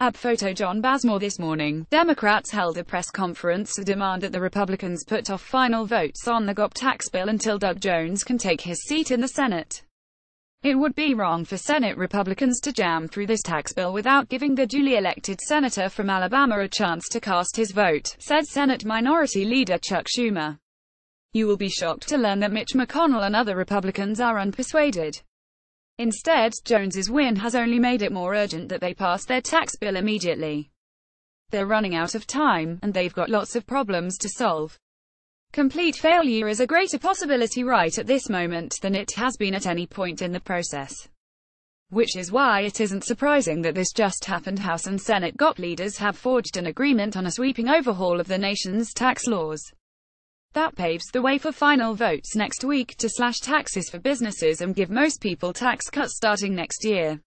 Add photo John Bazmore. This morning, Democrats held a press conference to demand that the Republicans put off final votes on the GOP tax bill until Doug Jones can take his seat in the Senate. It would be wrong for Senate Republicans to jam through this tax bill without giving the duly elected senator from Alabama a chance to cast his vote, said Senate Minority Leader Chuck Schumer. You will be shocked to learn that Mitch McConnell and other Republicans are unpersuaded. Instead, Jones's win has only made it more urgent that they pass their tax bill immediately. They're running out of time, and they've got lots of problems to solve. Complete failure is a greater possibility right at this moment than it has been at any point in the process. Which is why it isn't surprising that this just happened. House and Senate GOP leaders have forged an agreement on a sweeping overhaul of the nation's tax laws. That paves the way for final votes next week to slash taxes for businesses and give most people tax cuts starting next year.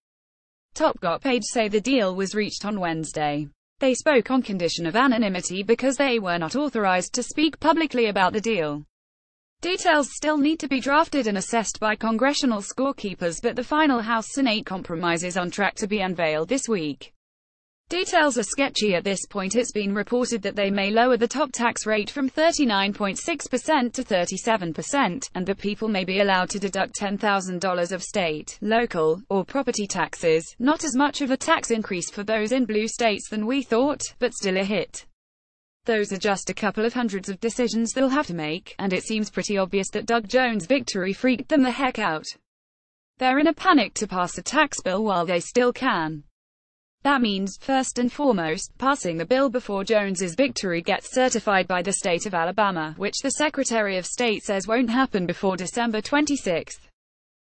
Top GOP aides say the deal was reached on Wednesday. They spoke on condition of anonymity because they were not authorized to speak publicly about the deal. Details still need to be drafted and assessed by congressional scorekeepers, but the final House-Senate compromise is on track to be unveiled this week. Details are sketchy at this point. It's been reported that they may lower the top tax rate from 39.6% to 37%, and that people may be allowed to deduct $10,000 of state, local, or property taxes. Not as much of a tax increase for those in blue states than we thought, but still a hit. Those are just a couple of hundreds of decisions they'll have to make, and it seems pretty obvious that Doug Jones' victory freaked them the heck out. They're in a panic to pass a tax bill while they still can. That means, first and foremost, passing the bill before Jones's victory gets certified by the state of Alabama, which the Secretary of State says won't happen before December 26.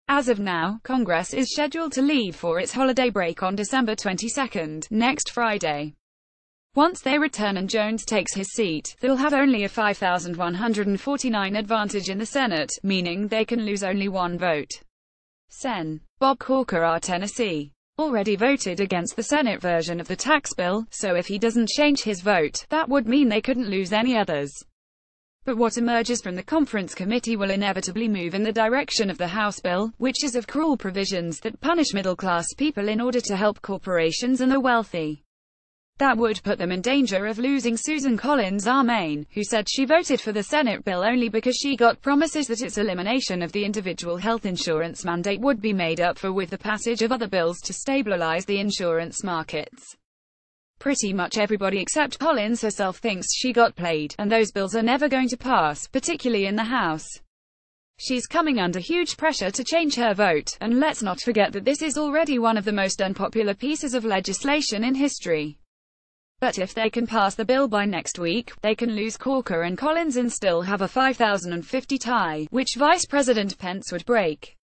As of now, Congress is scheduled to leave for its holiday break on December 22, next Friday. Once they return and Jones takes his seat, they'll have only a 5,149 advantage in the Senate, meaning they can lose only one vote. Sen. Bob Corker, of Tennessee, already voted against the Senate version of the tax bill, so if he doesn't change his vote, that would mean they couldn't lose any others. But what emerges from the conference committee will inevitably move in the direction of the House bill, which is of cruel provisions that punish middle-class people in order to help corporations and the wealthy. That would put them in danger of losing Susan Collins, our Maine, who said she voted for the Senate bill only because she got promises that its elimination of the individual health insurance mandate would be made up for with the passage of other bills to stabilize the insurance markets. Pretty much everybody except Collins herself thinks she got played, and those bills are never going to pass, particularly in the House. She's coming under huge pressure to change her vote, and let's not forget that this is already one of the most unpopular pieces of legislation in history. But if they can pass the bill by next week, they can lose Corker and Collins and still have a 5,050 tie, which Vice President Pence would break.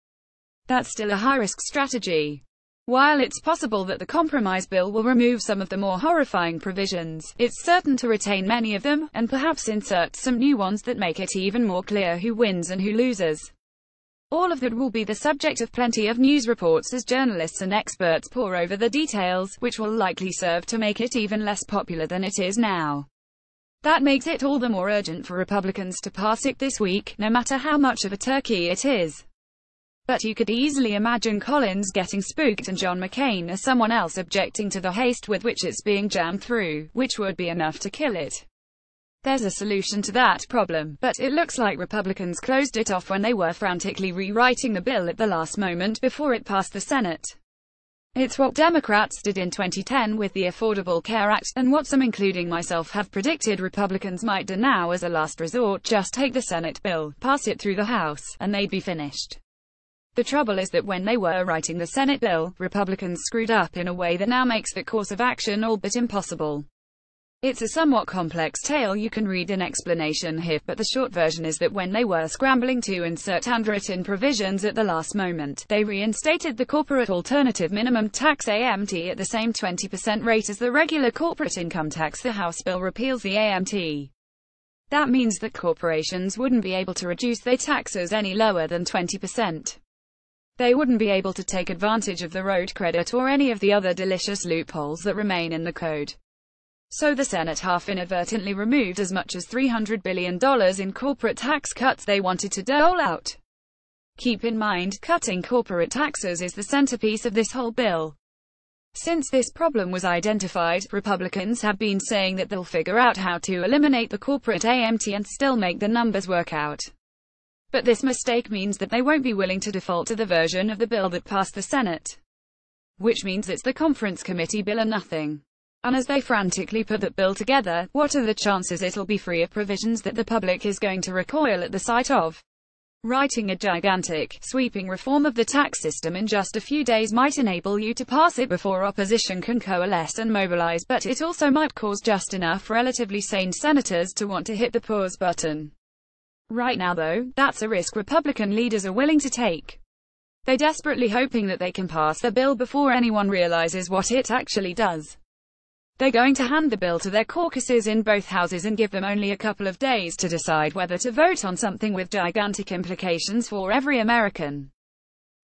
That's still a high-risk strategy. While it's possible that the compromise bill will remove some of the more horrifying provisions, it's certain to retain many of them, and perhaps insert some new ones that make it even more clear who wins and who loses. All of that will be the subject of plenty of news reports as journalists and experts pore over the details, which will likely serve to make it even less popular than it is now. That makes it all the more urgent for Republicans to pass it this week, no matter how much of a turkey it is. But you could easily imagine Collins getting spooked and John McCain or someone else objecting to the haste with which it's being jammed through, which would be enough to kill it. There's a solution to that problem, but it looks like Republicans closed it off when they were frantically rewriting the bill at the last moment before it passed the Senate. It's what Democrats did in 2010 with the Affordable Care Act, and what some, including myself, have predicted Republicans might do now as a last resort: just take the Senate bill, pass it through the House, and they'd be finished. The trouble is that when they were writing the Senate bill, Republicans screwed up in a way that now makes that course of action all but impossible. It's a somewhat complex tale. You can read an explanation here, but the short version is that when they were scrambling to insert handwritten provisions at the last moment, they reinstated the corporate alternative minimum tax (AMT) at the same 20% rate as the regular corporate income tax. The House bill repeals the AMT. That means that corporations wouldn't be able to reduce their taxes any lower than 20%. They wouldn't be able to take advantage of the road credit or any of the other delicious loopholes that remain in the code. So the Senate half inadvertently removed as much as $300 billion in corporate tax cuts they wanted to dole out. Keep in mind, cutting corporate taxes is the centerpiece of this whole bill. Since this problem was identified, Republicans have been saying that they'll figure out how to eliminate the corporate AMT and still make the numbers work out. But this mistake means that they won't be willing to default to the version of the bill that passed the Senate. Which means it's the conference committee bill or nothing. And as they frantically put that bill together, what are the chances it'll be free of provisions that the public is going to recoil at the sight of? Writing a gigantic, sweeping reform of the tax system in just a few days might enable you to pass it before opposition can coalesce and mobilize, but it also might cause just enough relatively sane senators to want to hit the pause button. Right now though, that's a risk Republican leaders are willing to take. They're desperately hoping that they can pass the bill before anyone realizes what it actually does. They're going to hand the bill to their caucuses in both houses and give them only a couple of days to decide whether to vote on something with gigantic implications for every American.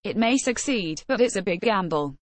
It may succeed, but it's a big gamble.